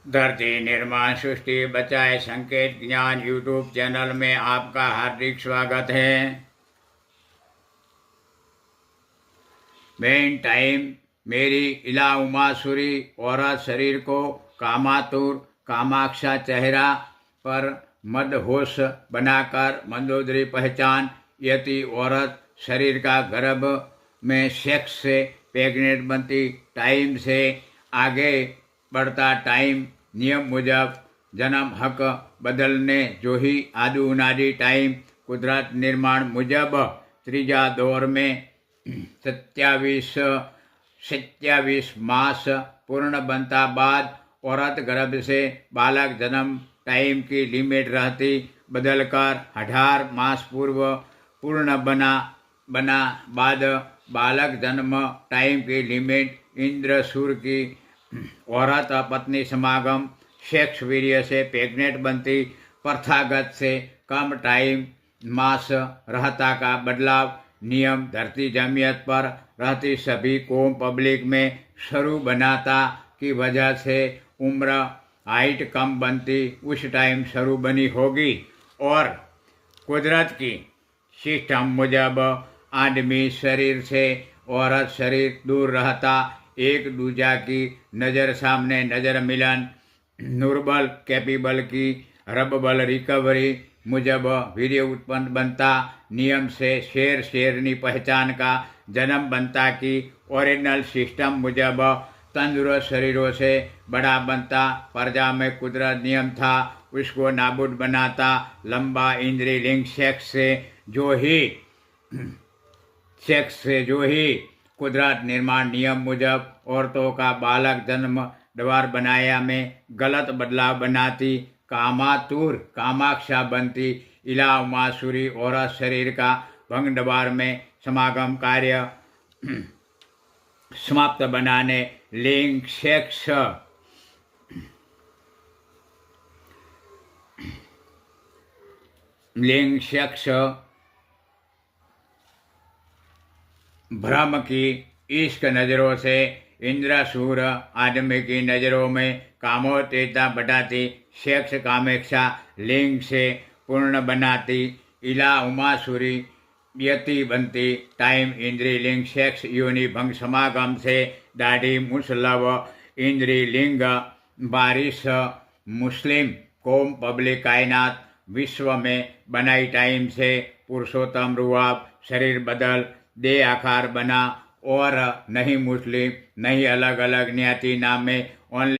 धरती निर्माण सृष्टि बचाए संकेत ज्ञान यूट्यूब चैनल में आपका हार्दिक स्वागत है। मेन टाइम मेरी इला उमासुरी औरत शरीर को कामातुर कामाक्षा चेहरा पर मदहोश बनाकर मंदोदरी पहचान यति औरत शरीर का गर्भ में सेक्स से प्रेग्नेंट बनती टाइम से आगे बढ़ता टाइम नियम मुजब जन्म हक बदलने जो ही आदि उनादि टाइम कुदरत निर्माण मुजब त्रीजा दौर में 27 मास पूर्ण बनता बाद औरत गर्भ से बालक जन्म टाइम की लिमिट रहती बदलकर 18 मास पूर्व पूर्ण बना बाद बालक जन्म टाइम की लिमिट इंद्र सूर की औरत पत्नी समागम सेक्स वीर्य से प्रेग्नेंट बनती प्रथागत से कम टाइम मास रहता का बदलाव नियम धरती जमीयत पर रहती सभी कौम पब्लिक में शुरू बनाता की वजह से उम्र हाइट कम बनती उस टाइम शुरू बनी होगी और कुदरत की सिस्टम मुजब आदमी शरीर से औरत शरीर दूर रहता एक दूजा की नज़र सामने नज़र मिलन नूरबल कैपेबल की रबबल रिकवरी मुजब वीर्य उत्पन्न बनता नियम से शेर शेरनी पहचान का जन्म बनता की ओरिजिनल सिस्टम मुजब तंदुरुस्त शरीरों से बड़ा बनता प्रजा में कुदरत नियम था उसको नाबूद बनाता लंबा इंद्रिय लिंग सेक्स से जो ही कुदरत निर्माण नियम मुजब औरतों का बालक जन्म द्वार बनाया में गलत बदलाव बनाती कामातुर कामाक्षा बनती इला उमासुरी औरत शरीर का भंग द्वार में समागम कार्य समाप्त बनाने लिंग सेक्स भ्रम की इश्क नज़रों से इंद्र सूर आदमी की नज़रों में कामोतेजता बढ़ाती सेक्स कामेक्षा लिंग से पूर्ण बनाती इला उमासुरी यति बनती टाइम इंद्रिय लिंग सेक्स योनि भंग समागम से दाढ़ी मुसलव इंद्रिय लिंग बारिश मुस्लिम कौम पब्लिक कायनात विश्व में बनाई टाइम से पुरुषोत्तम रुआब शरीर बदल दे आकार बना और नहीं मुस्लिम नहीं अलग अलग न्याति नाम में ओनली